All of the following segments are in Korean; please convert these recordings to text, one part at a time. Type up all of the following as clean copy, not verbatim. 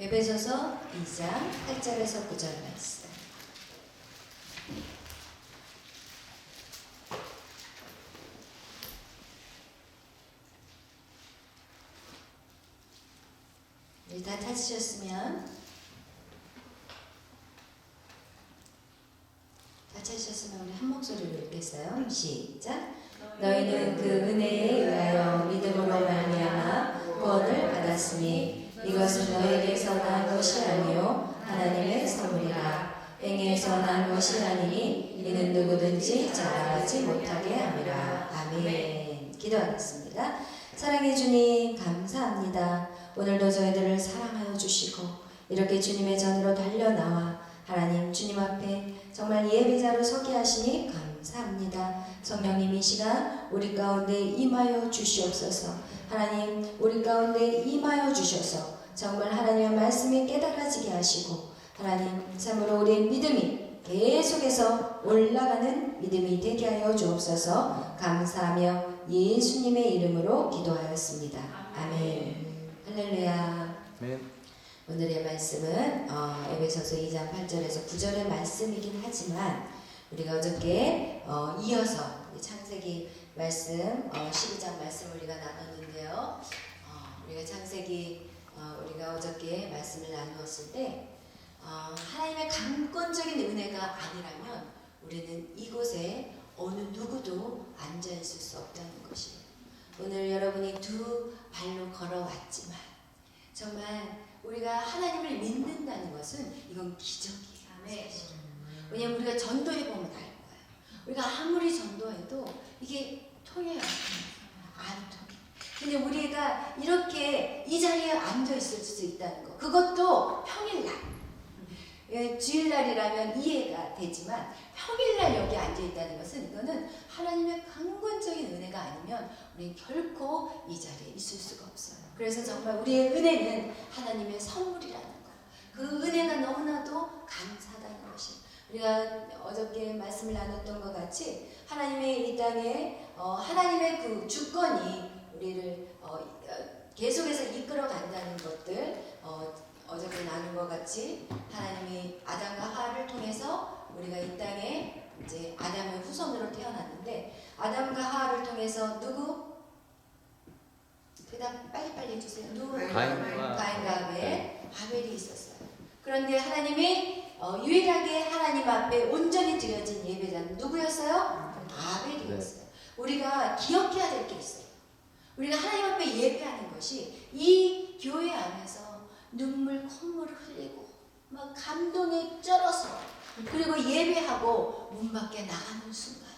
에베소서 2장 8절에서 9절 말씀. 다 찾으셨으면 우리 한 목소리로 읽겠어요. 시작. 너희는 그 은혜에 의하여 믿음으로 말미암아 구원을 받았으니 이것은 너희에게서 난 것이 아니요 하나님의 선물이라. 행위에서 난 것이 아니니 이는 누구든지 자랑하지 못하게 함이라. 아멘. 기도하겠습니다. 사랑해 주님 감사합니다. 오늘도 저희들을 사랑하여 주시고 이렇게 주님의 전으로 달려나와 하나님 주님 앞에 정말 예배자로 서게 하시니 감사합니다. 성령님 이 시간 우리 가운데 임하여 주시옵소서. 하나님 우리 가운데 임하여 주셔서 정말 하나님의 말씀이 깨달아지게 하시고 하나님 참으로 우리의 믿음이 계속해서 올라가는 믿음이 되게 하여 주옵소서. 감사하며 예수님의 이름으로 기도하였습니다. 아멘. 할렐루야. 아멘. 오늘의 말씀은 에베소서 2장 8절에서 9절의 말씀이긴 하지만 우리가 어저께 이어서 창세기 말씀 12장 말씀 우리가 나눴는데요. 우리가 창세기 우리가 어저께 말씀을 나누었을 때 하나님의 강권적인 은혜가 아니라면 우리는 이곳에 어느 누구도 앉아있을 수 없다는 것이에요. 오늘 여러분이 두 발로 걸어왔지만 정말 우리가 하나님을 믿는다는 것은 이건 기적이에요. 왜냐하면 우리가 전도해보면 알 거예요. 우리가 아무리 전도해도 이게 통해요. 안 통해. 근데 우리가 이렇게 이 자리에 앉아있을 수 있다는 거, 그것도 평일날. 주일날이라면 이해가 되지만 평일날 여기 앉아있다는 것은 이거는 하나님의 강권적인 은혜가 아니면 우리는 결코 이 자리에 있을 수가 없어요. 그래서 정말 우리의 은혜는 하나님의 선물이라는 거, 그 은혜가 너무나도 감사하다는 것이 우리가 어저께 말씀을 나눴던 것 같이 하나님의 이 땅에 하나님의 그 주권이 우리를 계속해서 이끌어 간다는 것들 어저께 나눈 것 같이 하나님이 아담과 하와를 통해서 우리가 이 땅에 이제 아담의 후손으로 태어났는데 아담과 하와를 통해서 누구? 대답 빨리빨리 해주세요. 누구? 가인과 아벨이 있었어요. 그런데 하나님이 유일하게 하나님 앞에 온전히 드려진 예배자는 누구였어요? 아벨이었어요. 우리가 기억해야 될 게 있어요. 우리가 하나님 앞에 예배하는 것이 이 교회 안에서 눈물 콧물을 흘리고 막 감동에 쩔어서 그리고 예배하고 문 밖에 나가는 순간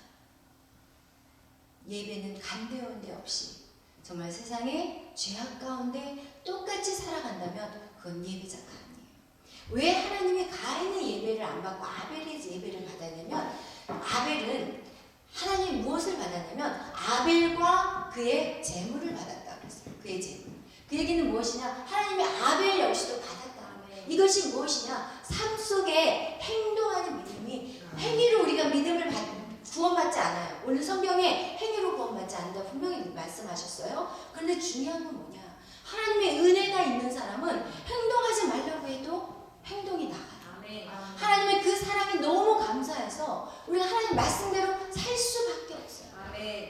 예배는 간데온데 없이 정말 세상의 죄악 가운데 똑같이 살아간다면 그건 예배자가 아니에요. 왜 하나님이 가인의 예배를 안 받고 아벨의 예배를 받았냐면 아벨은 하나님이 무엇을 받았냐면 아벨과 그의 재물을 받았다고 했어요. 그의 재물. 그 얘기는 무엇이냐? 하나님의 아벨 역시도 받았다. 이것이 무엇이냐? 삶 속에 행동하는 믿음이 행위로 우리가 믿음을 구원받지 않아요. 오늘 성경에 행위로 구원받지 않는다 분명히 말씀하셨어요. 그런데 중요한 건 뭐냐? 하나님의 은혜가 있는 사람은 행동하지 말라고 해도 행동이 나가요. 하나님의 그 사랑이 너무 감사해서 우리가 하나님 말씀대로 살 수밖에 없어요.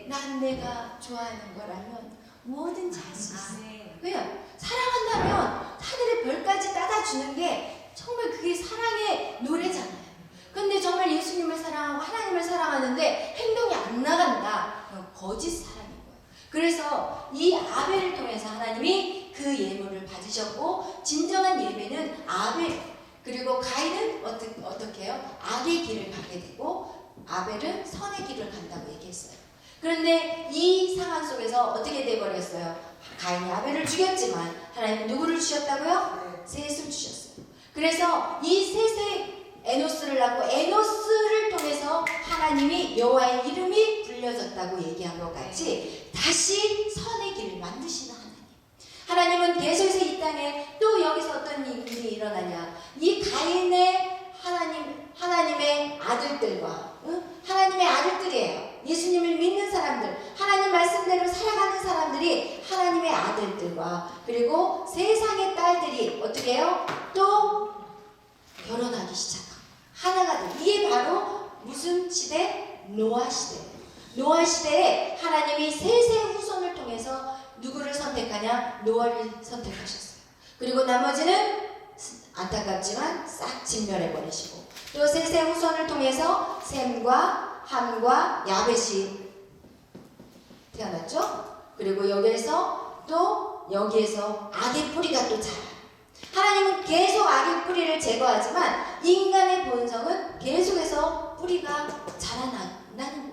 난 내가 좋아하는 거라면 뭐든지 할 수 있어요. 왜요? 사랑한다면 하늘의 별까지 따다 주는 게 정말 그게 사랑의 노래잖아요. 근데 정말 예수님을 사랑하고 하나님을 사랑하는데 행동이 안 나간다. 그건 거짓 사랑인 거예요. 그래서 이 아벨을 통해서 하나님이 그 예물을 받으셨고 진정한 예배는 아벨 그리고 가인은 어떻게 해요? 악의 길을 가게 되고 아벨은 선의 길을 간다고 얘기했어요. 그런데 이 상황 속에서 어떻게 돼버렸어요? 가인이 아벨을 죽였지만 하나님은 누구를 주셨다고요? 셋을 주셨어요. 그래서 이 셋의 에노스를 낳고 에노스를 통해서 하나님이 여호와의 이름이 불려졌다고 얘기한 것 같이 다시 선의 길을 만드시는 하나님은 계속해서 이 땅에 또 여기서 어떤 일이 일어나냐? 이 가인의 하나님의 아들들과 하나님의 아들들이에요. 예수님을 믿는 사람들, 하나님 말씀대로 살아가는 사람들이 하나님의 아들들과 그리고 세상의 딸들이 어떻게 해요? 또 결혼하기 시작하고 하나가 돼. 이게 바로 무슨 시대? 노아 시대. 노아 시대에 하나님이 셋의 후손을 통해서 누구를 선택하냐? 노아를 선택하셨어요. 그리고 나머지는 안타깝지만 싹 진멸해 버리시고 또 셋의 후손을 통해서 셈과 함과 야벳이 태어났죠. 그리고 여기에서 악의 뿌리가 또 자라요. 하나님은 계속 악의 뿌리를 제거하지만 인간의 본성은 계속해서 뿌리가 자라나는 거예요.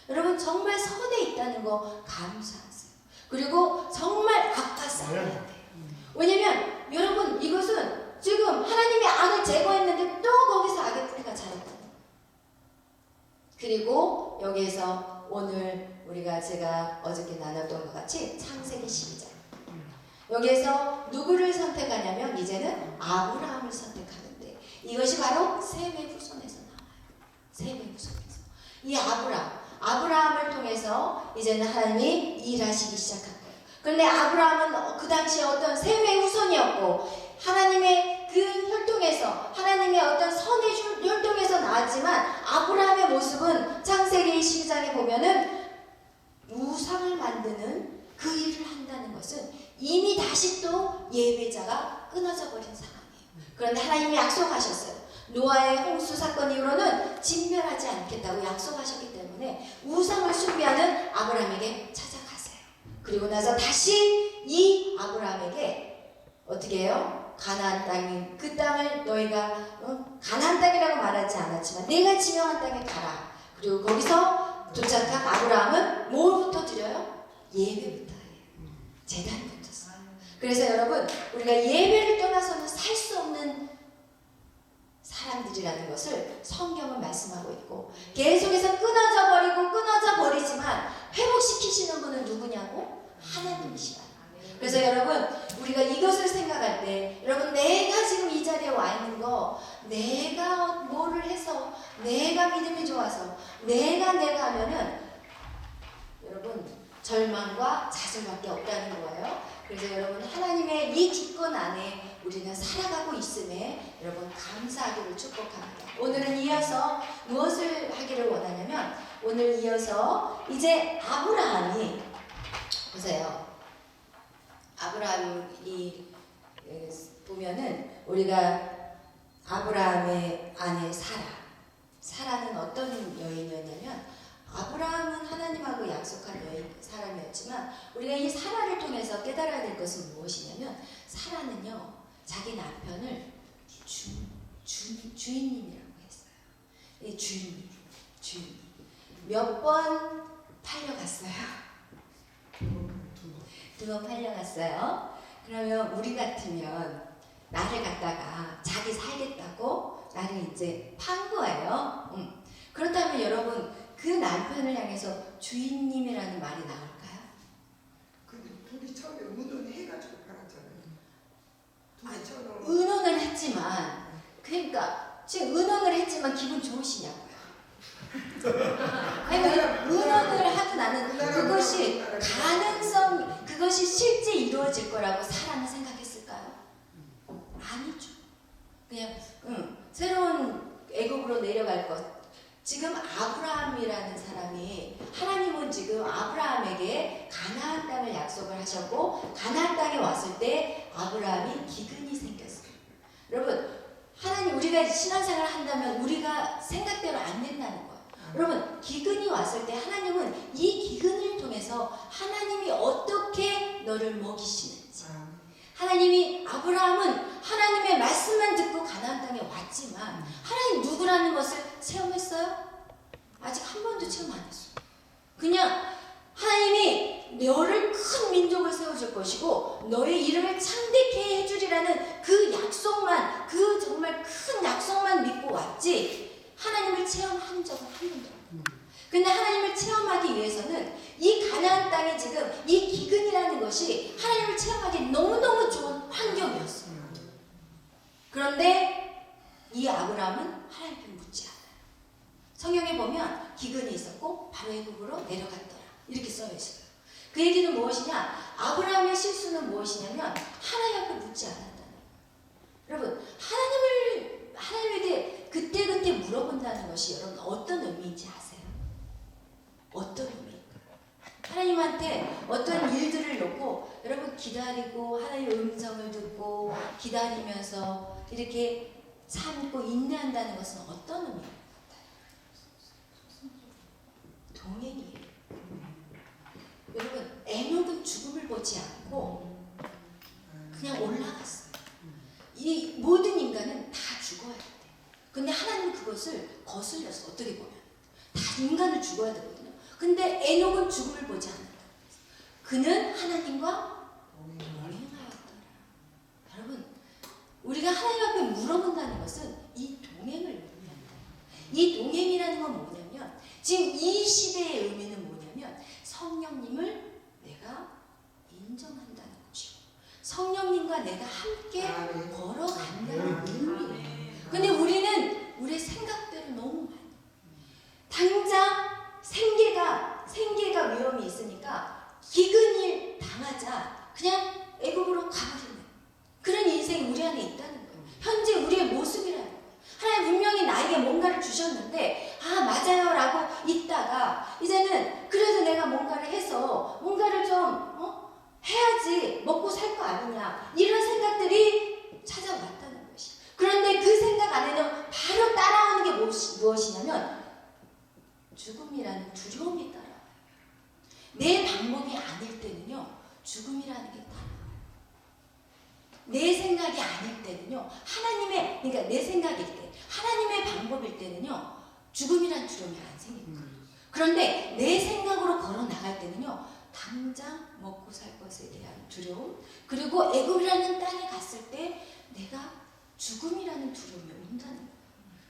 여러분 정말 선에 있다는 거 감사하세요. 그리고 정말 악과 싸워야 돼요. 왜냐면 여러분 이것은 지금 하나님이 악을 제거했는데 또 거기서 악의 뿌리가 자랐다. 그리고 여기에서 오늘 제가 어저께 나눴던 것 같이 창세기 12장 여기에서 누구를 선택하냐면 이제는 아브라함을 선택하는데 이것이 바로 셈의 후손에서 나와요. 셈의 후손에서 이 아브라함을 통해서 이제는 하나님이 일하시기 시작한 거예요. 그런데 아브라함은 그 당시에 어떤 셈의 후손이었고 하나님의 그 혈통에서 하나님의 어떤 선의 혈통에서 나왔지만 아브라함의 모습은 창세기 12장에 보면은 우상을 만드는 그 일을 한다는 것은 이미 다시 또 예배자가 끊어져 버린 상황이에요. 그런데 하나님이 약속하셨어요. 노아의 홍수 사건 이후로는 진멸하지 않겠다고 약속하셨기 때문에 우상을 숭배하는 아브라함에게 찾아가세요. 그리고 나서 다시 이 아브라함에게 어떻게 해요? 가나안 땅이 그 땅을 너희가 가나안 땅이라고 말하지 않았지만 내가 지명한 땅에 가라. 그리고 거기서 도착한 아브라함은 뭐부터 드려요? 예배부터 해요. 제단부터 써요. 그래서 여러분 우리가 예배를 떠나서는 살 수 없는 사람들이라는 것을 성경은 말씀하고 있고 계속해서 끊어져 버리지만 회복시키시는 분은 누구냐고? 하나님이시라. 그래서 여러분 우리가 이것을 생각할 때 여러분 내가 지금 이 자리에 와 있는 거 내가 뭐를 해서 내가 믿음이 좋아서 내가 하면은 여러분 절망과 좌절밖에 없다는 거예요. 그래서 여러분 하나님의 이 주권 안에 우리는 살아가고 있음에 여러분 감사하기를 축복합니다. 오늘은 이어서 무엇을 하기를 원하냐면 오늘 이어서 이제 아브라함이 보세요. 아브라함이 보면은 우리가 아브라함의 아내 사라는 어떤 여인이었냐면 아브라함은 하나님하고 약속한 사람이었지만 우리가 이 사라를 통해서 깨달아야 될 것은 무엇이냐면 사라는요 자기 남편을 주인님이라고 했어요. 이 주인님 몇 번 팔려갔어요. 두 번 팔려갔어요. 그러면 우리 같으면 나를 갖다가 자기 살겠다고 나를 이제 판 거예요. 그렇다면 여러분 그 남편을 향해서 주인님이라는 말이 나올까요? 근데 둘이 처음에 의논해가지고 팔았잖아요. 의논을 했지만 그러니까 지금 의논을 했지만 기분 좋으시냐고요? 의논을 하고 나는 그것이 그것이 실제 이루어질 거라고 사람은 생각했을까요? 아니죠. 그냥 새로운 애국으로 내려갈 것. 지금 아브라함이라는 사람이 하나님은 지금 아브라함에게 가나안 땅을 약속을 하셨고 가나안 땅에 왔을 때 아브라함이 기근이 생겼어요. 여러분 하나님 우리가 신앙생활을 한다면 우리가 생각대로 안 된다는 거예요. 여러분 기근이 왔을 때 하나님은 이 기근을 통해서 하나님이 어떻게 너를 먹이시는지 하나님이 아브라함은 하나님의 말씀만 듣고 가나안 땅에 왔지만 하나님 누구라는 것을 체험했어요? 아직 한 번도 체험 안 했어요. 그냥 하나님이 너를 큰 민족을 세워줄 것이고 너의 이름을 창대케 해주리라는 그 약속만 그 정말 큰 약속만 믿고 왔지 하나님을 체험한 적은 한 번도 없어요. 근데 하나님을 체험하기 위해서는 이 가나안 땅에 지금 이 기근이라는 것이 하나님을 체험하기 너무너무 좋은 환경이었어요. 그런데 이 아브라함은 하나님께 묻지 않아요. 성경에 보면 기근이 있었고 바로 애굽으로 내려갔더라 이렇게 써 있어요. 그 얘기는 무엇이냐? 아브라함의 실수는 무엇이냐면 하나님 앞에 묻지 않았다는 거예요. 여러분 하나님에게 그때그때 물어본다는 것이 여러분 어떤 의미인지 아세요? 어떤 의미일까요? 하나님한테 어떤 일들을 놓고 여러분 기다리고 하나님의 음성을 듣고 기다리면서 이렇게 참고 인내한다는 것은 어떤 의미일 것 같아요? 동행이에요. 여러분 에녹은 죽음을 보지 않고 그냥 올라갔어요. 이 모든 인간은 다 죽어야 돼. 근데 하나님은 그것을 거슬려서 어떻게 보면 다 인간을 죽어야 되거든요. 근데 에녹은 죽음을 보지 않는다. 그는 하나님과 동행하였더라. 여러분 우리가 하나님 앞에 물어본다는 것은 이 동행을 의미한다. 이 동행이라는 건 뭐냐면 지금 이 시대의 의미는 뭐냐면 성령님을 내가 인정한다는 것이고 성령님과 내가 함께 걸어간다는 의미예요. 근데 우리는 우리의 생각대로 너무 많이 당장 생계가 위험이 있으니까 기근 일 당하자 그냥 애국으로 가버리는 그런 인생이 우리 안에 있다는 거예요. 현재 우리의 모습이라는 거예요. 하나님 분명히 나에게 뭔가를 주셨는데 아 맞아요 라고 있다가 이제는 그래도 내가 뭔가를 해서 뭔가를 좀 해야지 먹고 살 거 아니냐 이런 생각들이 찾아왔다는 것이. 그런데 그 생각 안에는 바로 따라오는 게 무엇이냐면 죽음이라는 두려움이 따라와요. 내 방법이 아닐 때는요 죽음이라는 게 따라와요. 내 생각이 아닐 때는요 그러니까 내 생각일 때 하나님의 방법일 때는요 죽음이란 두려움이 안 생깁니다. 그런데 내 생각으로 걸어 나갈 때는요 당장 먹고 살 것에 대한 두려움 그리고 애굽이라는 땅에 갔을 때 내가 죽음이라는 두려움이 온다는 거예요.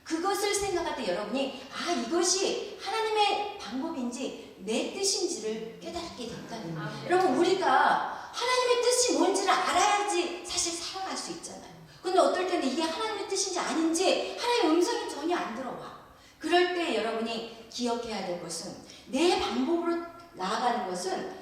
그것을 생각할 때 여러분이 아 이것이 하나님의 방법인지 내 뜻인지를 깨닫게 된다는 거예요. 여러분 우리가 하나님의 뜻이 뭔지를 알아야지 사실 살아갈 수 있잖아요. 근데 어떨 때는 이게 하나님의 뜻인지 아닌지 하나님의 음성이 전혀 안 들어와. 그럴 때 여러분이 기억해야 될 것은 내 방법으로 나아가는 것은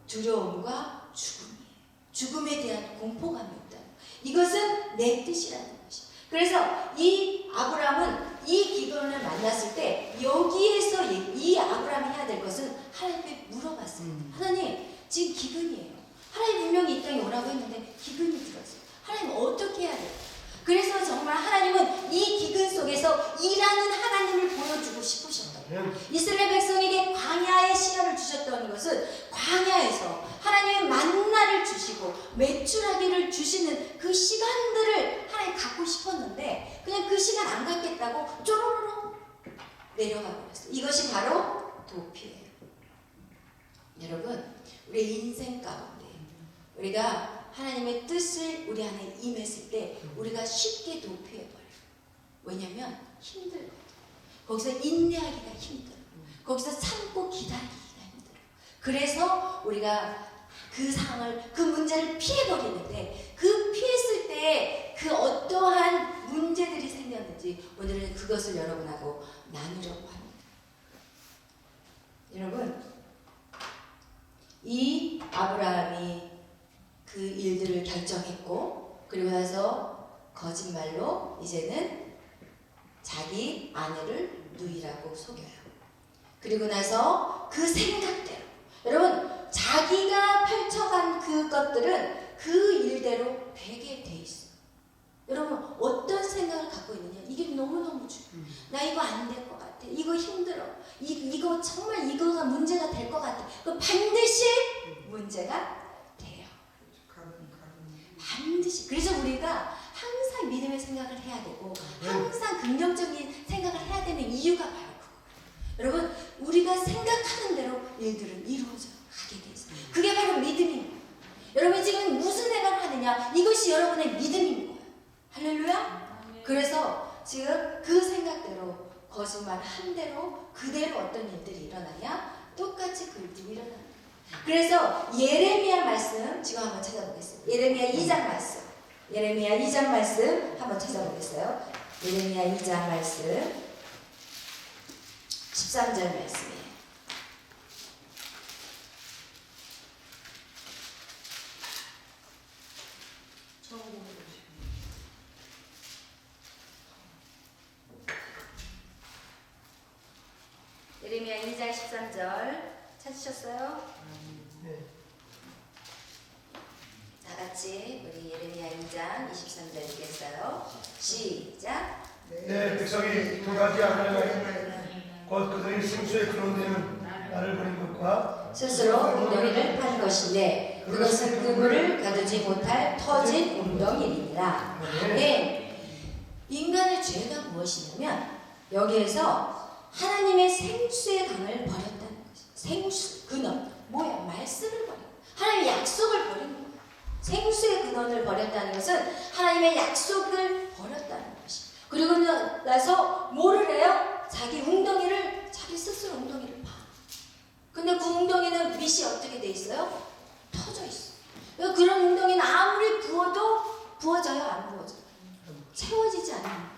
두려움과 죽음이에요. 죽음에 대한 공포감이 있다는 거예요. 이것은 내 뜻이라는 것이에요. 그래서 이 아브라함은 이 기근을 만났을 때 여기에서 이 아브라함이 해야 될 것은 하나님께 물어봤어요. 하나님 지금 기근이에요. 하나님 분명히 이 땅에 오라고 했는데 기근이 들었어요. 하나님 어떻게 해야 돼요? 그래서 정말 하나님은 이 기근 속에서 일하는 하나님을 보여주고 싶으셨던 거예요. 이스라엘 백성에게 광야의 시간을 주셨던 것은 광야에서 하나님의 만나를 주시고 매출하기를 주시는 그 시간들을 하나님 갖고 싶었는데 그냥 그 시간 안 갖겠다고 쪼로로로 내려가 버렸어요. 이것이 바로 도피예요. 여러분 우리 인생 가운데 우리가 하나님의 뜻을 우리 안에 임했을 때 우리가 쉽게 도피해버려요. 왜냐하면 힘들거든. 거기서 인내하기가 힘들어. 거기서 참고 기다리기가 힘들어. 그래서 우리가 그 상황을 그 문제를 피해버리는데 그 피했을 때 그 어떠한 문제들이 생겼는지 오늘은 그것을 여러분하고 나누려고 합니다. 여러분 이 아브라함이 그 일들을 결정했고 그리고 나서 거짓말로 이제는 자기 아내를 누이라고 속여요. 그리고 나서 그 생각대로 여러분 자기가 펼쳐간 그것들은 그 일대로 되게 돼 있어요. 여러분 어떤 생각을 갖고 있느냐 이게 너무너무 중요해요. 나 이거 안 될 것 같아. 이거 힘들어. 이거 정말 이거가 문제가 될 것 같아. 그 반드시 문제가 돼요. 반드시. 그래서 우리가 항상 믿음의 생각을 해야 되고 항상 긍정적인 생각을 해야 되는 이유가 바로 그거예요. 여러분 우리가 생각하는 대로 일들은 이루어져 가게 돼 있어요. 그게 바로 믿음인 거예요. 여러분 지금 무슨 생각을 하느냐 이것이 여러분의 믿음인 거예요. 할렐루야. 그래서 지금 그 생각대로 거짓말 한 대로 그대로 어떤 일들이 일어나냐 똑같이 그 일들이 일어납니다. 그래서 예레미야 말씀 지금 한번 찾아보겠습니다. 예레미야 2장 말씀. 예레미야 2장 말씀 한번 찾아보겠어요. 예레미야 2장 말씀 13절 말씀이에요. 23절 찾으셨어요? 네. 다 같이 우리 예레미야 2장 23절 읽겠어요. 시작. 내 백성이 두 가지 악을 곧 그들이 생수의 그런 데는 나를 버린 것과 스스로 웅덩이를 판 것인데 그것은 그물을 가두지 못할 터진 웅덩이니라. 네. 인간의 죄가 무엇이냐면 여기에서 하나님의 생수의 강을 버렸다는 것이죠. 생수, 근원. 뭐야? 말씀을 버린 거예요. 하나님의 약속을 버린 거예요. 생수의 근원을 버렸다는 것은 하나님의 약속을 버렸다는 것이죠. 그리고 나서 뭐를 해요? 자기 웅덩이를, 자기 스스로 웅덩이를 파. 근데 그 웅덩이는 밑이 어떻게 돼 있어요? 터져 있어요. 그런 웅덩이는 아무리 부어도 부어져요? 안 부어져요? 채워지지 않는 거예요.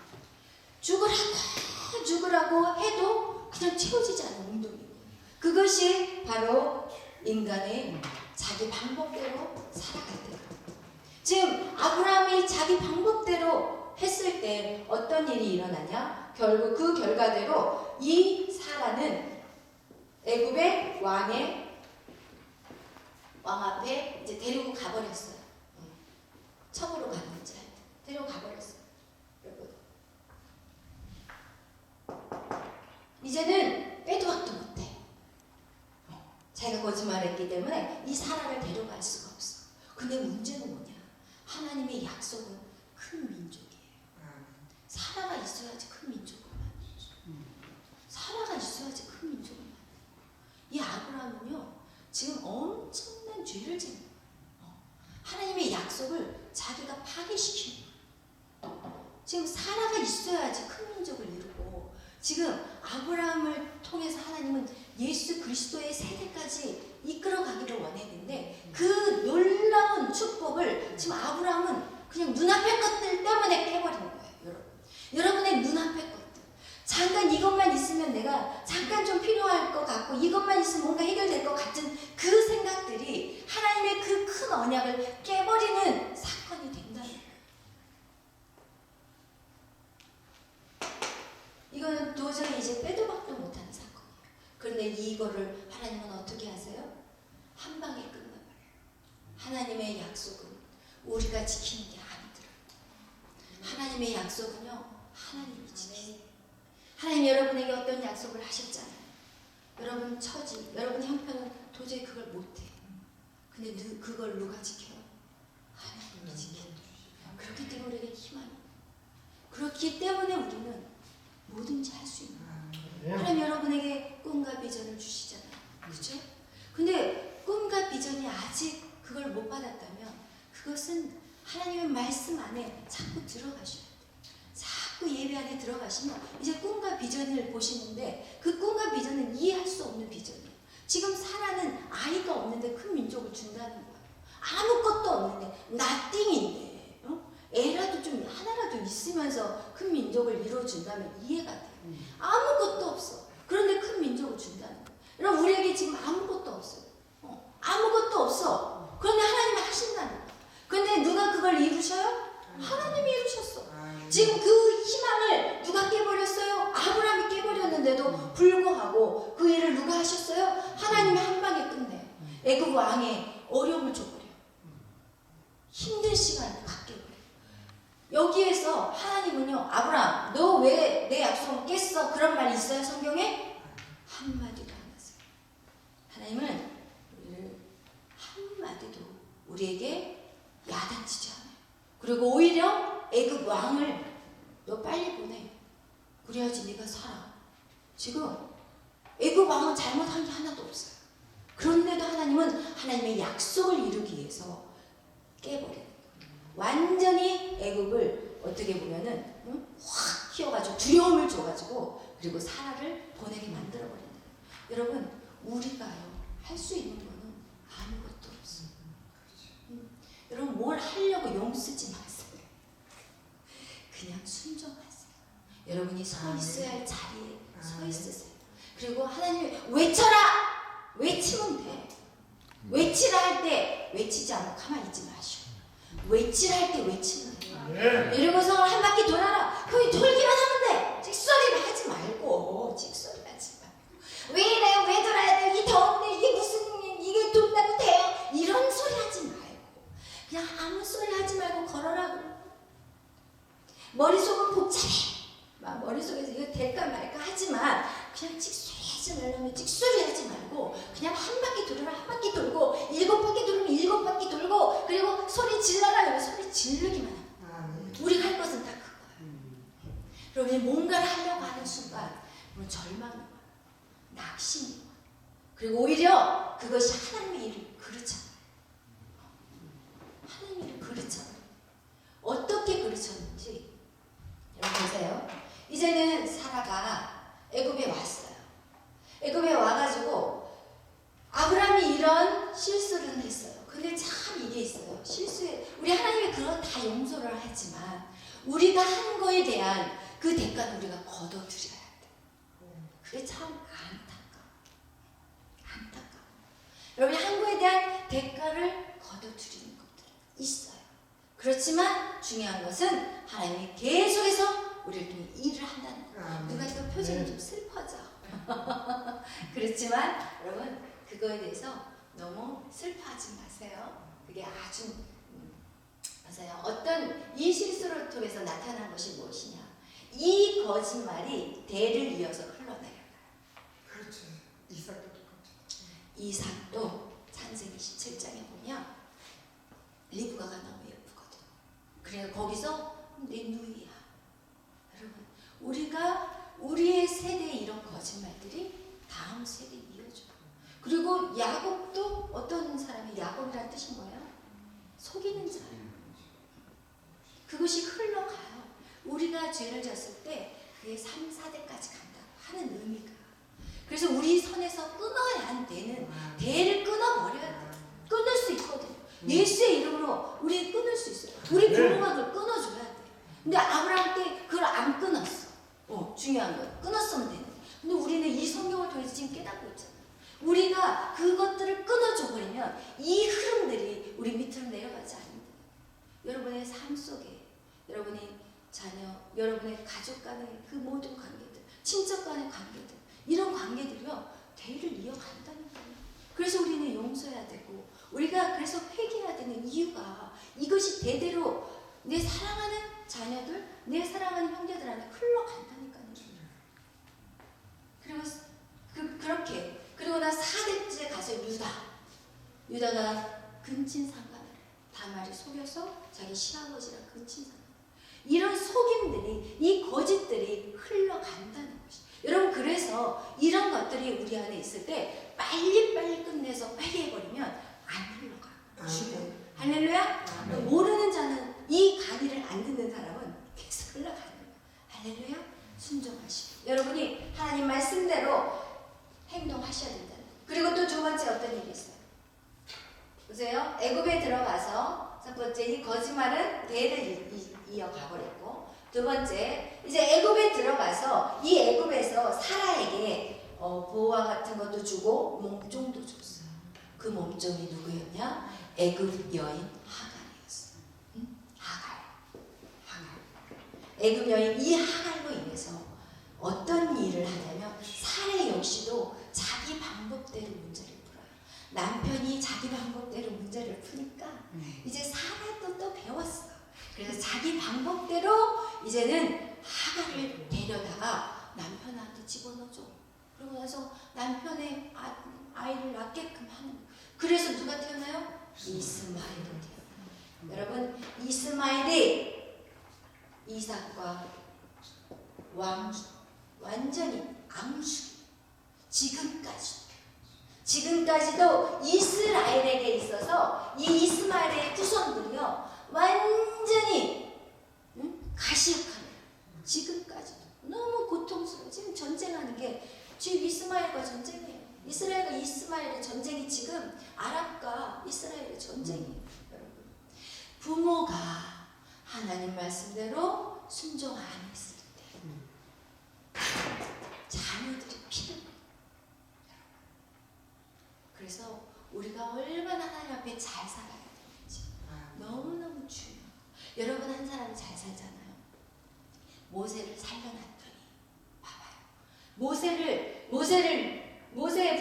죽으라고 해도 그냥 채워지지 않는 웅덩이예요. 그것이 바로 인간의 자기 방법대로 살아갈 때예요. 지금 아브라함이 자기 방법대로 했을 때 어떤 일이 일어나냐? 결국 그 결과대로 이 사라는 애굽의 왕 앞에 이제 데리고 가버렸어요. 첩으로 갔는지 데리고 가버렸어요. 여러분. 이제는 빼도 박도 못해. 자기가 거짓말했기 때문에 이 사라를 데려갈 수가 없어. 근데 문제는 뭐냐? 하나님의 약속은 큰 민족이에요. 사라가 있어야지 큰 민족을 만들죠. 사라가 있어야지 큰 민족을 만들죠. 이 아브라함은요, 지금 엄청난 죄를 짓는 거예요. 하나님의 약속을 자기가 파괴시키는 거예요. 지금 사라가 있어야지 큰 민족을 이루고, 지금 아브라함을 통해서 하나님은 예수 그리스도의 세대까지 이끌어가기를 원했는데 그 놀라운 축복을 지금 아브라함은 그냥 눈앞의 것들 때문에 깨버린 거예요. 여러분의 눈앞의 것들. 잠깐 이것만 있으면 내가 잠깐 좀 필요할 것 같고 이것만 있으면 뭔가 해결될 것 같은 그 생각들이 하나님의 그 큰 언약을 깨버리는 사건이 된다는 거예요. 이거는 도저히 이제 빼도 박도 못하는 사건이에요. 그런데 이거를 하나님은 어떻게 하세요? 한 방에 끝나버려요. 하나님의 약속은 우리가 지키는 게 아니더라고요. 하나님의 약속은요, 하나님이 지키세요. 하나님 여러분에게 어떤 약속을 하셨잖아요. 여러분 처지, 여러분 형편은 도저히 그걸 못해. 근데 그걸 누가 지켜요? 하나님이 지켜요. 그렇기 때문에 우리에게 희망이. 그렇기 때문에 우리는 뭐든지 할 수 있는 거예요. 하나님 여러분에게 꿈과 비전을 주시잖아요. 그렇죠? 근데 꿈과 비전이 아직 그걸 못 받았다면 그것은 하나님의 말씀 안에 자꾸 들어가셔야 돼요. 자꾸 예배 안에 들어가시면 이제 꿈과 비전을 보시는데 그 꿈과 비전은 이해할 수 없는 비전이에요. 지금 사라는 아이가 없는데 큰 민족을 준다는 거예요. 아무것도 없는데 nothing인데 애라도 좀 하나라도 있으면서 큰 민족을 이루어준다면 이해가 돼요. 아무것도 없어. 그런데 큰 민족을 준다는 거예요. 여러분 우리에게 지금 아무것도 없어요. 아무것도 없어. 그런데 하나님이 하신다는 거예요. 그런데 누가 그걸 이루셔요? 하나님이 이루셨어. 지금 그 희망을 누가 깨버렸어요? 아브라함이 깨버렸는데도 불구하고 그 일을 누가 하셨어요? 하나님이 한 방에 끝내요. 애굽 왕의 어려움을 줘버려요. 힘든 시간을 갖게 해버려요. 여기에서 하나님은요, 아브라함 너 왜 내 약속을 깼어? 그런 말 있어요 성경에? 한마디도 안 하세요. 하나님은 우리를 한마디도 우리에게 야단치지 않아요. 그리고 오히려 애굽 왕을 너 빨리 보내. 그래야지 네가 살아. 지금 애굽 왕은 잘못한 게 하나도 없어요. 그런데도 하나님은 하나님의 약속을 이루기 위해서 깨버려요. 완전히 애굽을 어떻게 보면은 확 키워가지고 두려움을 줘가지고 그리고 사라를 보내게 만들어버린다. 여러분 우리가요 할 수 있는 거는 아무것도 없어요. 여러분 뭘 하려고 용 쓰지 마세요. 그냥 순종하세요. 여러분이 서 있어야 할 자리에 서 있으세요. 그리고 하나님이 외쳐라! 외치면 돼. 외치라 할 때 외치지 않고 가만히 있지 마시오. 외치라 할 때 외치면 돼. 이러고서 한 바퀴 돌아라. 형이 돌기만 하면 돼. 찍소리를 하지 말고. 찍소리 하지 말고. 왜 이래요? 왜 돌아? 머릿속은 복잡해. 막 머릿속에서 이거 될까 말까 하지만 그냥 찍소리 하려면 찍소리 하지 말고 그냥 한 바퀴 돌으면 한 바퀴 돌고 7바퀴 돌으면 7바퀴 돌고 그리고 소리 질러라 그러면 소리 지르기만 하고 우리가 할 것은 다 그거예요. 그러면 뭔가를 하려고 하는 순간 그러면 절망이 와요. 낙심이 와요. 그리고 오히려 그것이 하나님의 일을 그르잖아요. 하나님의 일을 그르잖아요. 어떻게 그르쳤는지 여러분 보세요. 이제는 사라가 애굽에 왔어요. 애굽에 와가지고 아브라함이 이런 실수를 했어요. 근데 참 이게 있어요. 실수에 우리 하나님이 그런 다 용서를 하지만 우리가 한 거에 대한 그 대가는 우리가 거둬들여야 돼. 그게 참 안타까워. 여러분이 한 거에 대한 대가를 거둬들이는 것들이 있어요. 그렇지만 중요한 것은 하나님이 계속해서 우리를 통해 일을 한다는 거예요. 누가 또 표정이 좀 슬퍼져. 그렇지만 여러분 그거에 대해서 너무 슬퍼하지 마세요. 그게 아주 맞아요. 어떤 이 실수를 통해서 나타난 것이 무엇이냐? 이 거짓말이 대를 이어서 흘러내려가요. 그렇죠. 이삭도 똑같죠. 이삭도 창세기 17장에 보면 리브가가 너무 예쁘거든. 그래 거기서 내 누이야. 여러분 우리가 우리의 세대에 이런 거짓말들이 다음 세대에 이어져요. 그리고 야곱도 어떤 사람이 야곱이라는 뜻이 뭐예요? 속이는 자예요. 그것이 흘러가요. 우리가 죄를 졌을 때 그게 3, 4대까지 간다 하는 의미가. 그래서 우리 선에서 끊어야 되는 대를 끊어버려야 돼. 끊을 수 있거든요. 예수의 이름으로 우리 끊을 수 있어요. 우리 부모가 그걸 끊어줘야 돼. 근데 아브라함 때 그걸 안 끊었어. 중요한 거 끊었으면 되는데. 근데 우리는 이 성경을 통해서 지금 깨닫고 있잖아. 우리가 그것들을 끊어줘 버리면 이 흐름들이 우리 밑으로 내려가지 않는다. 여러분의 삶 속에 여러분의 자녀, 여러분의 가족 간의 그 모든 관계들, 친척 간의 관계들, 이런 관계들이요 대를 이어간다니까요. 그래서 우리는 용서해야 되고 우리가 그래서 회개해야 되는 이유가 이것이 대대로 내 사랑하는 자녀들, 내 사랑하는 형제들한테 흘러간다니까요. 그리고 그렇게 그리고 나 4대째 가서 유다가 근친상간을 다말이 속여서 자기 시아버지랑 근친상간 이런 속임들이 이 거짓들이 흘러간다는 것이. 여러분 그래서 이런 것들이 우리 안에 있을 때 빨리빨리 끝내서 빨리 해버리면 안 흘러가. 할렐루야. 모르는 자는 이 강의를 안 듣는 사람은 계속 흘러가는 거예요. 할렐루야. 순종하시고 여러분이 하나님 말씀대로 행동하셔야 된다는 거예요. 그리고 또 두 번째 어떤 일이 있어요? 보세요. 애굽에 들어가서 첫 번째 이 거짓말은 대를 이어가버렸고 두 번째 이제 애굽에 들어가서 이 애굽에서 사라에게 보화 같은 것도 주고 몸종도 줬어요. 그 몸종이 누구였냐? 애굽 여인 하갈이었어요. 하갈. 애굽 여인 이 하갈로 인해서 어떤 일을 하냐면 사라 역시도 자기 방법대로 문제를 풀어요. 남편이 자기 방법대로 문제를 푸니까 이제 사라도 또 배웠어. 그래서 자기 방법대로 이제는 하갈을 데려다가 남편한테 집어넣어줘. 그러고 나서 남편의 아이를 낳게끔 하는 거예요. 그래서 누가 태어나요? 이스마엘이 태어나요. 여러분 이스마엘이 이삭과 완전히 앙수. 지금까지도 이스라엘에게 있어서 이 이스마엘의 후손들이요 완전히 가시역합니다. 지금까지도 너무 고통스러워. 지금 전쟁하는 게 지금 이스마엘과 전쟁이에요. 이스라엘과 이스마엘의 전쟁이 지금 아랍과 이스라엘의 전쟁이에요. 여러분 부모가 하나님 말씀대로 순종 안 했을 때 자녀들이 피를 흘려요. 그래서 우리가 얼마나 하나님 앞에 잘 살아야 되는지 너무너무 중요해요. 여러분 한 사람이 잘 살잖아요. 모세를 살려놨더니 봐봐요. 모세의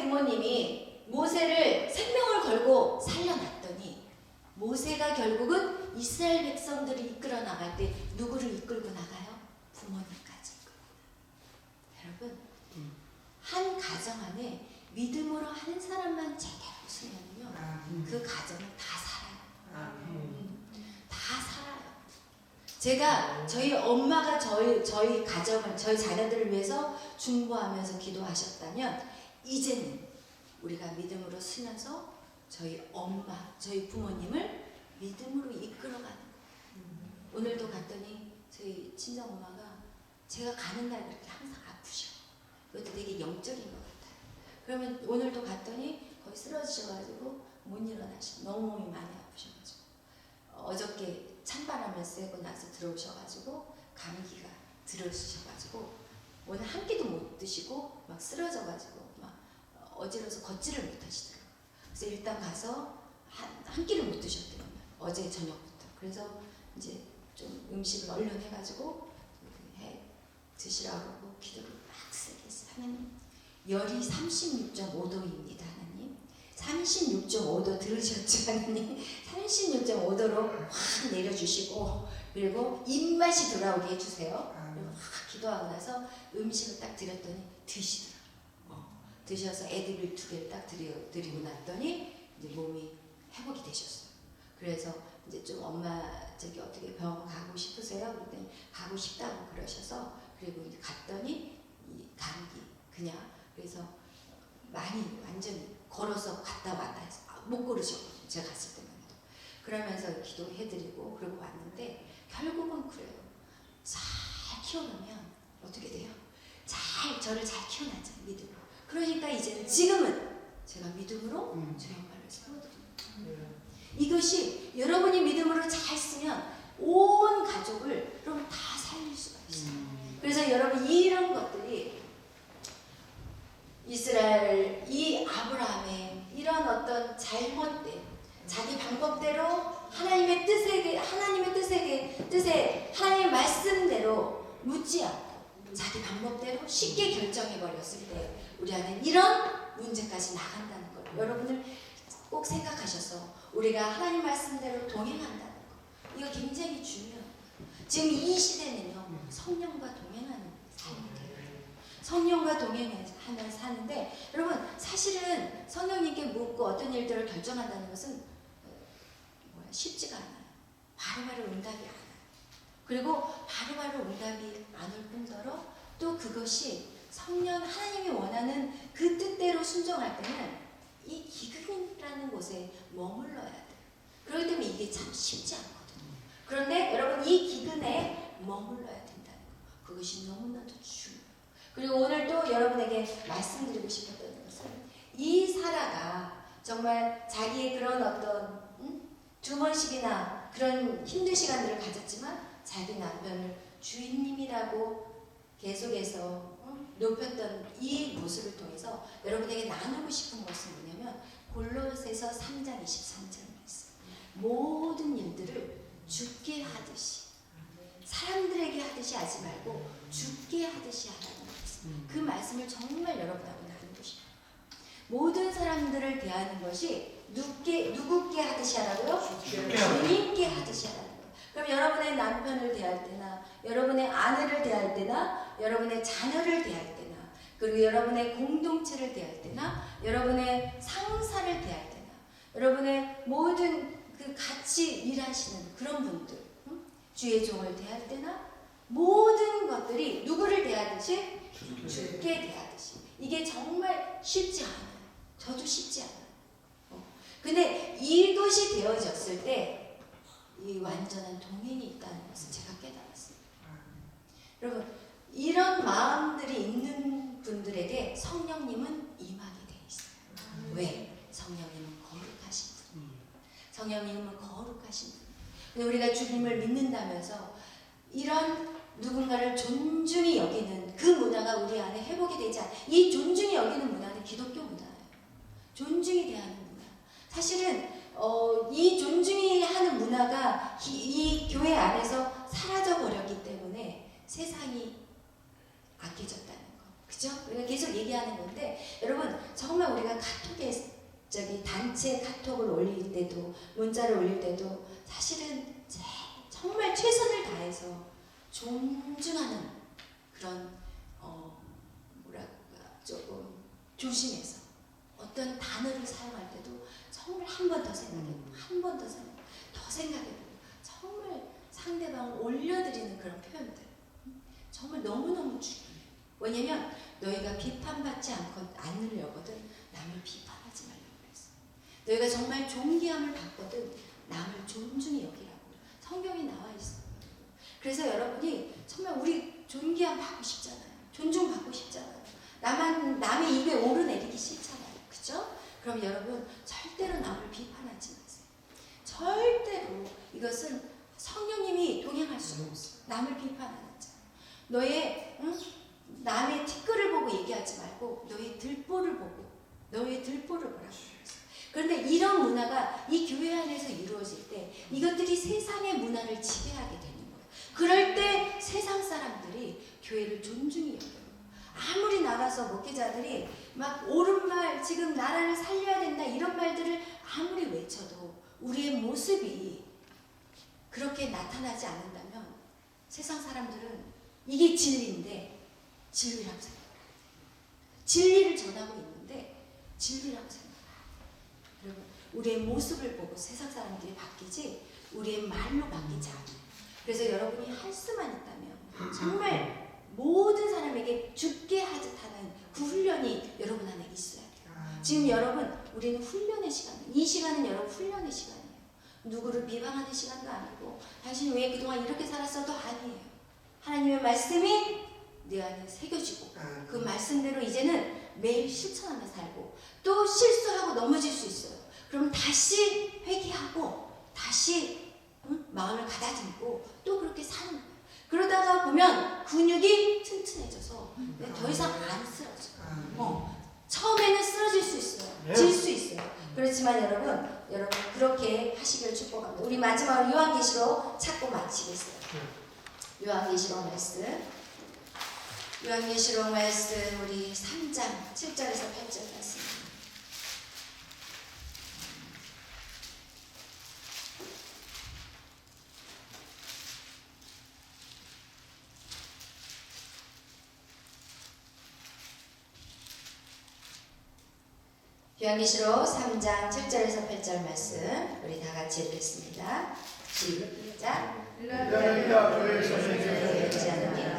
부모님이 모세를 생명을 걸고 살려놨더니 모세가 결국은 이스라엘 백성들을 이끌어 나갈 때 누구를 이끌고 나가요? 가정 안에 믿음으로 하는 사람만 제대로 쓰면요, 그 가정은 다 살아요. 다 살아요. 제가 저희 엄마가 저희 가정을, 저희 자녀들을 위해서 중보하면서 기도하셨다면 이제는 우리가 믿음으로 쓰면서 저희 엄마, 저희 부모님을 믿음으로 이끌어가는 거예요. 오늘도 갔더니 저희 친정엄마가 제가 가는 날 그렇게 항상 아프셔. 그것도 되게 영적인 것 같아요. 그러면 오늘도 갔더니 거의 쓰러지셔가지고 못 일어나셔. 너무 몸이 많이 아프셔가지고 어저께 찬바람을 쐬고 나서 들어오셔가지고 감기가 들으셔가지고 오늘 한 끼도 못 드시고 막 쓰러져가지고 막 어지러워서 걷지를 못하시더라고요. 그래서 일단 가서 한 끼를 못 드셨대요. 어제 저녁부터. 그래서 이제 좀 음식을 얼른 해가지고 해 드시라고 하고 기도를 막 세게 했어요. 하나님, 열이 36.5도입니다. 하나님, 36.5도 들으셨죠? 하나님, 36.5도로 확 내려주시고 그리고 입맛이 돌아오게 해주세요. 그리고 확 기도하고 나서 음식을 딱 드렸더니 드시더라고요. 드셔서 애들을 2개를 딱 드리고 났더니 이제 몸이 회복이 되셨어요. 그래서 이제 좀 엄마 저기 어떻게 병원 가고 싶으세요? 그랬더니 가고 싶다고 그러셔서 그리고 이제 갔더니 이 감기 그냥 그래서 많이 완전히 걸어서 갔다 왔다 해서 못 걸으셨거든요. 제가 갔을 때만 해도. 그러면서 기도해드리고 그러고 왔는데 결국은 그래요. 잘 키워놓으면 어떻게 돼요? 저를 잘 키워놨죠. 믿음으로. 그러니까 이제는 지금은 제가 믿음으로 저희 엄마를 세워드립니다. 이것이 여러분이 믿음으로 잘 쓰면 온 가족을 여러분 다 살릴 수가 있어요. 그래서 여러분 이런 것들이 이스라엘 이 아브라함의 이런 어떤 잘못된 자기 방법대로 하나님의 뜻에 하나님의 말씀대로 묻지 않고 자기 방법대로 쉽게 결정해 버렸을 때 우리 안에 이런 문제까지 나간다는 걸 여러분들 꼭 생각하셔서 우리가 하나님 말씀대로 동행한다는 거 이거 굉장히 중요해요. 지금 이 시대는요 성령과 동행하는 삶이 돼요. 성령과 동행하면 사는데 여러분 사실은 성령님께 묻고 어떤 일들을 결정한다는 것은 쉽지가 않아요. 바로바로 응답이 안 와요. 그리고 바로바로 응답이 안 올 뿐더러 또 그것이 성령 하나님이 원하는 그 뜻대로 순종할 때는 이 기근이라는 곳에 머물러야 돼요. 그렇기 때문에 이게 참 쉽지 않거든요. 그런데 여러분 이 기근에 머물러야 된다는 거 그것이 너무나도 중요해요. 그리고 오늘 또 여러분에게 말씀드리고 싶었던 것은 이 사라가 정말 자기의 그런 어떤 2번씩이나 그런 힘든 시간들을 가졌지만 자기 남편을 주인님이라고 계속해서 높였던 이 모습을 통해서 여러분에게 나누고 싶은 것은 뭐냐면 골로새서 3장 23절 말씀 모든 일들을 주께 하듯이 사람들에게 하듯이 하지 말고 주께 하듯이 하라는 말씀 그 말씀을 정말 여러분하고 나누고 싶어요. 모든 사람들을 대하는 것이 누구께 하듯이 하라고요? 주님께 하듯이 하라는 거예요. 그럼 여러분의 남편을 대할 때나 여러분의 아내를 대할 때나 여러분의 자녀를 대할 때나 그리고 여러분의 공동체를 대할 때나 여러분의 상사를 대할 때나 여러분의 모든 그 같이 일하시는 그런 분들 주의 종을 대할 때나 모든 것들이 누구를 대하듯이 주께 대하듯이 이게 정말 쉽지 않아요. 저도 쉽지 않아요. 근데 이것이 되어졌을 때 이 완전한 동행이 있다는 것을 제가 깨달았어요. 여러분 이런 마음들이 있는 분들에게 성령님은 임하게 돼 있어요. 왜? 성령님은 거룩하신 분. 성령님은 거룩하신 분. 근데 우리가 주님을 믿는다면서 이런 누군가를 존중히 여기는 그 문화가 우리 안에 회복이 되지 않아. 이 존중히 여기는 문화는 기독교 문화예요. 존중이 대하는 문화. 사실은 이 존중이 하는 문화가 이 교회 안에서 사라져 버렸기 때문에 세상이 악해졌다는 거. 그죠? 우리가 계속 얘기하는 건데 여러분 정말 우리가 카톡에 단체 카톡을 올릴 때도 문자를 올릴 때도 사실은 정말 최선을 다해서 존중하는 그런 뭐랄까 조금 조심해서 어떤 단어를 사용할 때도 정말 한 번 더 생각해보고 한 번 더 생각해보고 정말 상대방을 올려드리는 그런 표현들 정말 너무너무 중요해요. 왜냐면 너희가 비판받지 않으려거든 남을 비판하지 말라고 그랬어. 너희가 정말 존귀함을 받거든 남을 존중히 여기라고 성경에 나와 있어요. 그래서 여러분이 정말 우리 존귀함 받고 싶잖아요. 존중받고 싶잖아요. 남의 입에 오르내리기 싫잖아요. 그죠? 그럼 여러분 절대로 남을 비판하지 마세요. 절대로 이것은 성령님이 동행할 수가 없어요. 남을 비판하는 자. 너의 남의 티끌을 보고 얘기하지 말고 너의 들보를 보고 너의 들보를 보라고 그랬어요. 그런데 이런 문화가 이 교회 안에서 이루어질 때 이것들이 세상의 문화를 지배하게 되는 거예요. 그럴 때 세상 사람들이 교회를 존중히 여겨요. 아무리 나가서 목회자들이 막 옳은 말 지금 나라를 살려야 된다 이런 말들을 아무리 외쳐도 우리의 모습이 그렇게 나타나지 않는다면 세상 사람들은 이게 진리인데 진리라고 생각해요. 진리를 전하고 있는데 진리라고 생각해요. 여러분 우리의 모습을 보고 세상 사람들이 바뀌지 우리의 말로 바뀌지 않아요. 그래서 여러분이 할 수만 있다면 정말 모든 사람에게 죽게 하듯 하는 그 훈련이 여러분 안에 있어야 돼요. 지금 여러분 우리는 훈련의 시간이에요. 이 시간은 여러분 훈련의 시간이에요. 누구를 비방하는 시간도 아니고 당신이 왜 그동안 이렇게 살았어도 아니에요. 하나님의 말씀이 내 안에 새겨지고 그 말씀대로 이제는 매일 실천하며 살고 또 실수하고 넘어질 수 있어요. 그럼 다시 회개하고 다시 마음을 가다듬고 또 그렇게 사는 거예요. 그러다가 보면 근육이 튼튼해져서 더 이상 안 쓰러져요. 처음에는 쓰러질 수 있어요. 질 수 있어요. 그렇지만 여러분 그렇게 하시기를 축복합니다. 우리 마지막으로 요한계시록 찾고 마치겠어요. 요한계시록 말씀 우리 3장 7절에서 8절 말씀. 요한계시록 3장 7절에서 8절 말씀 우리 다 같이 읽겠습니다. 시작. 필라델피아 교회에 서신에게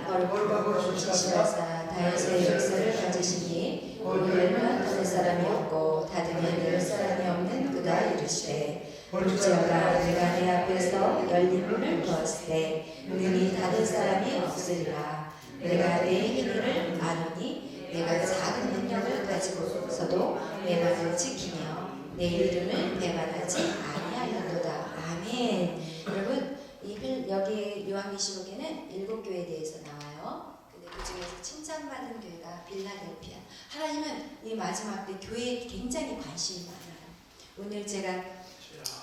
거룩하고 진실하사 다윗의 역사를 가지시니 오늘은 들 사람이 없고 닫으면 열 사람이 없는 그가 이르시되 볼지어다 내가 내 앞에서 열린 문을 두었을 때 능히 닫을 사람이 없으리라. 내가 내 행위를 아노니 내가 작은 능력을 가지고서도 내 말을 지키며 내 이름을 배반하지 아니하였도다. 아멘. 여러분 여기 요한계시록에는 7교회에 대해서 나와요. 근데 그 중에서 칭찬받은 교회가 빌라델피아. 하나님은 이 마지막 때 교회에 굉장히 관심이 많아요. 오늘 제가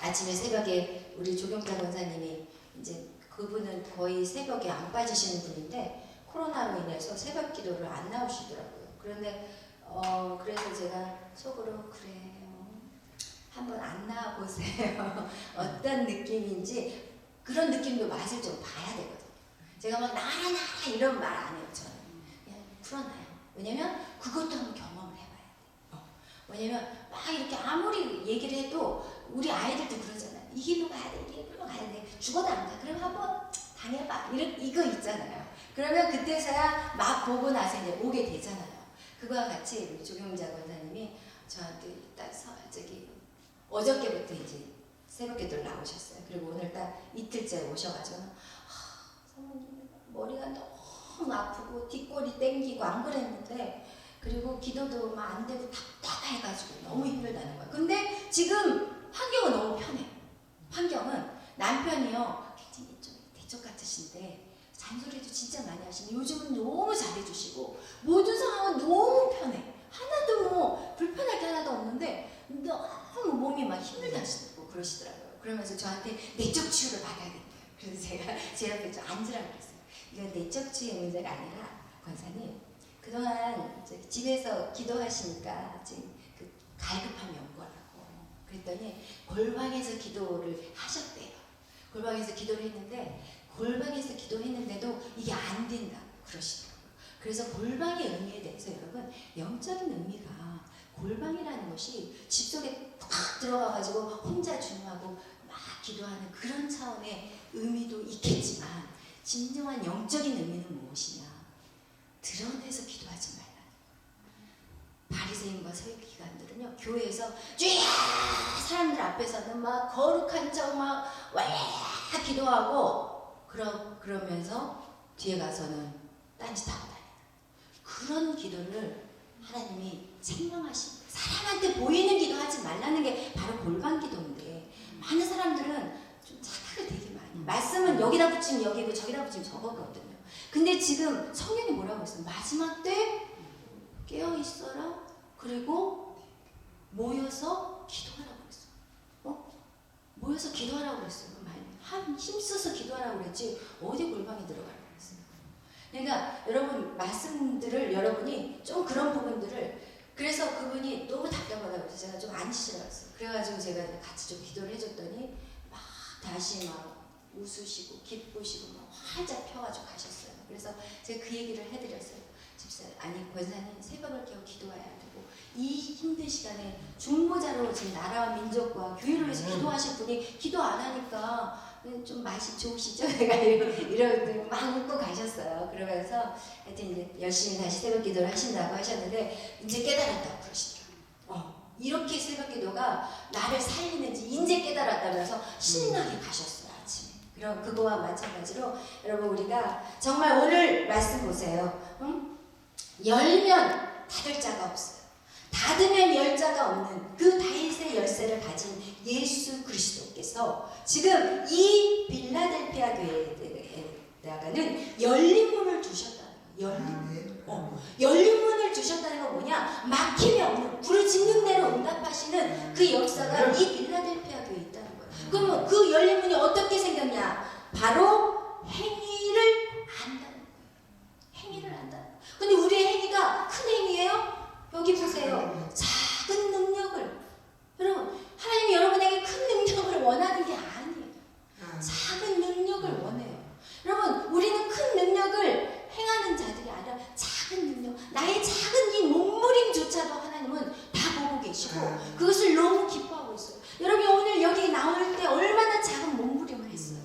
아침에 새벽에 우리 조경자 권사님이 이제 그분은 거의 새벽에 안 빠지시는 분인데 코로나로 인해서 새벽 기도를 안 나오시더라고요. 그런데 그래서 제가 속으로 그래요. 한번 안 나와 보세요. 어떤 느낌인지 그런 느낌도 맛을 좀 봐야 되거든요. 제가 막 나라 이런 말 안 해요. 저는 그냥 풀어놔요. 왜냐면 그것도 한번 경험을 해봐야 돼요. 왜냐면 막 이렇게 아무리 얘기를 해도 우리 아이들도 그러잖아요. 이 길로 가야 돼, 이 길로 가야 돼. 죽어도 안 가. 그럼 한번 당해봐. 이거 있잖아요. 그러면 그때서야 막 보고 나서 이제 오게 되잖아요. 그거와 같이 우리 조경자 권사님이 저한테 딱 어저께부터 이제 새벽기도를 나오셨어요. 그리고 오늘 딱 이틀째 오셔가지고 사모님 머리가 너무 아프고 뒷골이 땡기고 안 그랬는데 그리고 기도도 막 안 되고 답답해가지고 너무 힘들다는 거예요. 근데 지금 환경은 너무 편해요. 환경은 남편이요 굉장히 좀 대쪽 같으신데 잔소리도 진짜 많이 하시는데 요즘은 너무 잘해주시고 모든 상황은 너무 편해. 하나도 뭐 불편할 게 하나도 없는데 너무 몸이 막 힘들다시고 그러시더라고요. 그러면서 저한테 내적 치유를 받아야 된대요. 그래서 제가 제 옆에 좀 앉으라고 그랬어요. 이건 내적 치유의 문제가 아니라 권사님 그동안 집에서 기도하시니까 지금 그 갈급함이 온 거라고 그랬더니 골방에서 기도를 하셨대요. 골방에서 기도를 했는데 골방에서 기도했는데도 이게 안 된다고 그러시더라고요. 그래서 골방의 의미에 대해서 여러분 영적인 의미가 골방이라는 것이 집 속에 탁 들어가가지고 혼자 중하고 막 기도하는 그런 차원의 의미도 있겠지만 진정한 영적인 의미는 무엇이냐? 드러내서 기도하지 말라. 바리새인과 서기관들은요 교회에서 쥐야 사람들 앞에서는 막 거룩한 척 막 와 기도하고 그러면서 뒤에 가서는 딴짓하고 다니는 그런 기도를 하나님이 책망하신 사람한테 보이는 기도하지 말라는 게 바로 골방 기도인데 많은 사람들은 좀 착각을 되게 많이 말씀은 여기다 붙이면 여기고 저기다 붙이면 저거거든요. 근데 지금 성경이 뭐라고 했어요? 마지막 때 깨어 있어라. 그리고 모여서 기도하라고 그랬어요. 모여서 기도하라고 그랬어요. 힘써서 기도하라고 그랬지 어디 골방에 들어가라고 그랬어요. 그러니까 여러분 말씀들을 여러분이 좀 그런 부분들을 그래서 그분이 너무 답답하다고 해서 제가 좀 안쓰러웠어요. 그래가지고 제가 같이 좀 기도를 해줬더니 막 다시 막 웃으시고 기쁘시고 막 활짝 펴가지고 가셨어요. 그래서 제가 그 얘기를 해드렸어요. 집사님, 아니 권사님 새벽을 깨워 기도해야 되고 이 힘든 시간에 중보자로 지금 나라와 민족과 교회를 위해서 기도하실 분이 기도 안 하니까 좀 맛이 좋으시죠? 내가 이러더니 막 웃고 가셨어요. 그러면서 하여튼 이제 열심히 다시 새벽 기도를 하신다고 하셨는데 이제 깨달았다고 그러시더라고요. 이렇게 새벽 기도가 나를 살리는지 이제 깨달았다면서 신나게 가셨어요. 아침에. 그럼 그거와 마찬가지로 여러분 우리가 정말 오늘 말씀 보세요. 열면 닫을 자가 없어요. 닫으면 열 자가 없는 그 다윗의 열쇠를 가진 예수 그리스도께서 지금 이 빌라델피아 교회에다가는 열린 문을 주셨다는 거예요. 열린 문을 주셨다는 건 뭐냐? 막힘이 없는 부르짖는 대로 응답하시는 그 역사가 이 빌라델피아 교회에 있다는 거예요. 그러면 그 열린 문이 어떻게 생겼냐? 바로 행위를 안다는 거예요. 행위를 안다는 거예요. 근데 우리의 행위가 큰 행위예요? 여기 보세요. 작은 능력을 여러분 하나님이 여러분에게 큰 능력을 원하는 게 아니에요. 작은 능력을 원해요. 여러분 우리는 큰 능력을 행하는 자들이 아니라 작은 능력 나의 작은 이 몸부림조차도 하나님은 다 보고 계시고 그것을 너무 기뻐하고 있어요. 여러분이 오늘 여기 나올 때 얼마나 작은 몸부림을 했어요.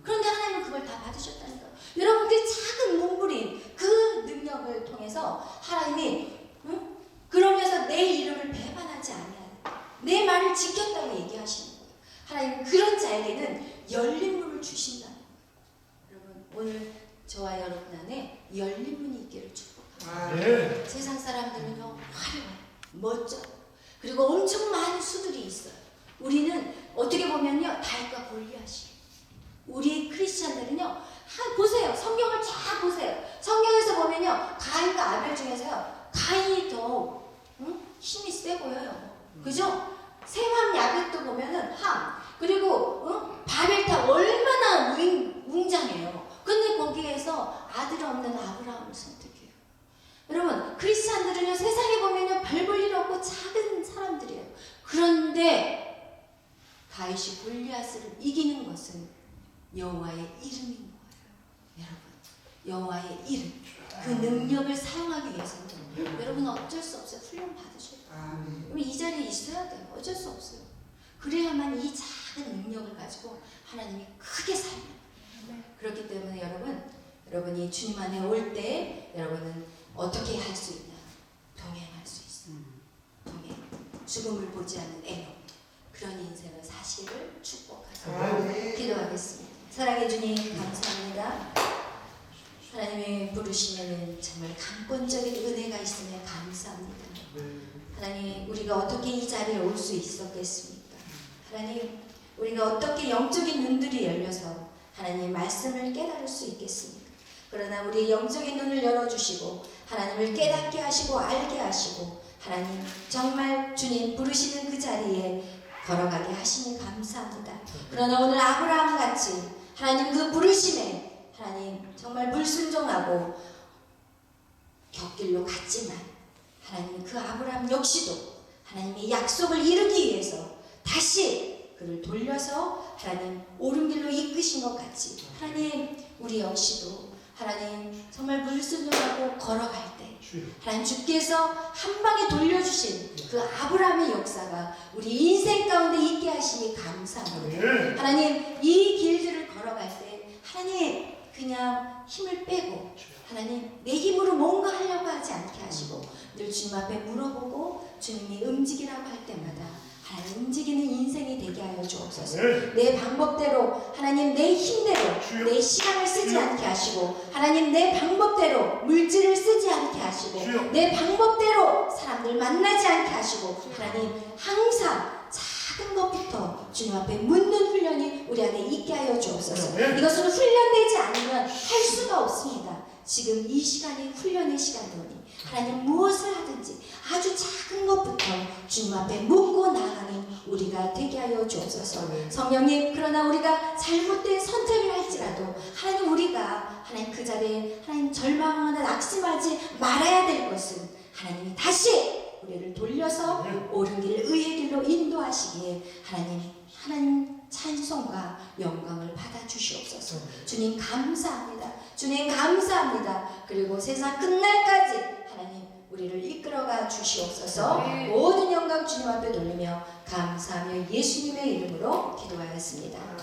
그런데 하나님은 그걸 다 받으셨다는 거예요. 여러분 그 작은 몸부림 그 능력을 통해서 하나님이 그러면서 내 이름을 배반하지 아니하는 내 말을 지켰다고 얘기하시는 거예요. 하나님은 그런 자에게는 열린 문을 주신다는 거예요. 여러분 오늘 저와 여러분 안에 열린 문이 있기를 축복합니다. 세상 사람들은요 화려해 멋져 그리고 엄청 많은 수들이 있어요. 우리는 어떻게 보면요 다윗과 골리앗이 우리 크리스찬들은요 보세요. 성경을 쫙 보세요. 성경에서 보면요 가인과 아벨 중에서요 가인이 더 힘이 세 보여요. 그죠? 셈함 야벳도 보면은 함 그리고 바벨탑 얼마나 웅장해요. 근데 거기에서 아들 없는 아브라함을 선택해요. 여러분 크리스찬들은요 세상에 보면요 별 볼 일 없고 작은 사람들이에요. 그런데 다윗이 골리앗을 이기는 것은 여호와의 이름인 거예요. 여러분 여호와의 이름 그 능력을 사용하기 위해서는 여러분 어쩔 수 없어요. 훈련 받으셔야 돼요. 이 자리에 있어야 돼요. 어쩔 수 없어요. 그래야만 이 작은 능력을 가지고 하나님이 크게 살려요. 그렇기 때문에 여러분이 주님 안에 올 때 여러분은 어떻게 할 수 있냐? 동행할 수 있어요. 동행. 죽음을 보지 않는 애로 그런 인생을 사시기를 축복하세요. 기도하겠습니다. 사랑해 주님 감사합니다. 하나님의 부르시면은 정말 강권적인 은혜가 있으면 감사합니다. 하나님 우리가 어떻게 이 자리에 올 수 있었겠습니까? 하나님 우리가 어떻게 영적인 눈들이 열려서 하나님 말씀을 깨달을 수 있겠습니까? 그러나 우리의 영적인 눈을 열어주시고 하나님을 깨닫게 하시고 알게 하시고 하나님 정말 주님 부르시는 그 자리에 걸어가게 하시니 감사합니다. 그러나 오늘 아브라함 같이 하나님 그 부르심에 하나님 정말 불순종하고 곁길로 갔지만 하나님 그 아브라함 역시도 하나님의 약속을 이루기 위해서 다시 그를 돌려서 하나님 옳은 길로 이끄신 것 같이 하나님 우리 역시도 하나님 정말 불순종하고 걸어갈 때 하나님 주께서 한 방에 돌려주신 그 아브라함의 역사가 우리 인생 가운데 있게 하시니 감사합니다. 하나님 이 길들을 걸어갈 때 하나님 그냥 힘을 빼고 하나님 내 힘으로 뭔가 하려고 하지 않게 하시고 늘 주님 앞에 물어보고 주님이 움직이라고 할 때마다 하나님 움직이는 인생이 되게 하여 주옵소서. 내 방법대로 하나님 내 힘대로 내 시간을 쓰지 않게 하시고 하나님 내 방법대로 물질을 쓰지 않게 하시고 내 방법대로 사람들 만나지 않게 하시고 하나님 항상 작은 것부터 주님 앞에 묻는 훈련이 우리 안에 있게 하여 주옵소서. 이것은 훈련되지 않으면 할 수가 없습니다. 지금 이 시간이 훈련의 시간이오니 하나님 무엇을 하든지 아주 작은 것부터 주님 앞에 묻고 나가는 우리가 되게 하여 주옵소서. 성령님 그러나 우리가 잘못된 선택을 할지라도 하나님 우리가 하나님 그 자리에 하나님 절망하거나 낙심하지 말아야 될 것은 하나님이 다시 우리를 돌려서 옳은 길 의의 길로 인도하시기에 하나님 찬송과 영광을 받아 주시옵소서. 주님 감사합니다. 주님 감사합니다. 그리고 세상 끝날까지 하나님 우리를 이끌어가 주시옵소서. 모든 영광 주님 앞에 돌리며 감사하며 예수님의 이름으로 기도하였습니다. 아멘.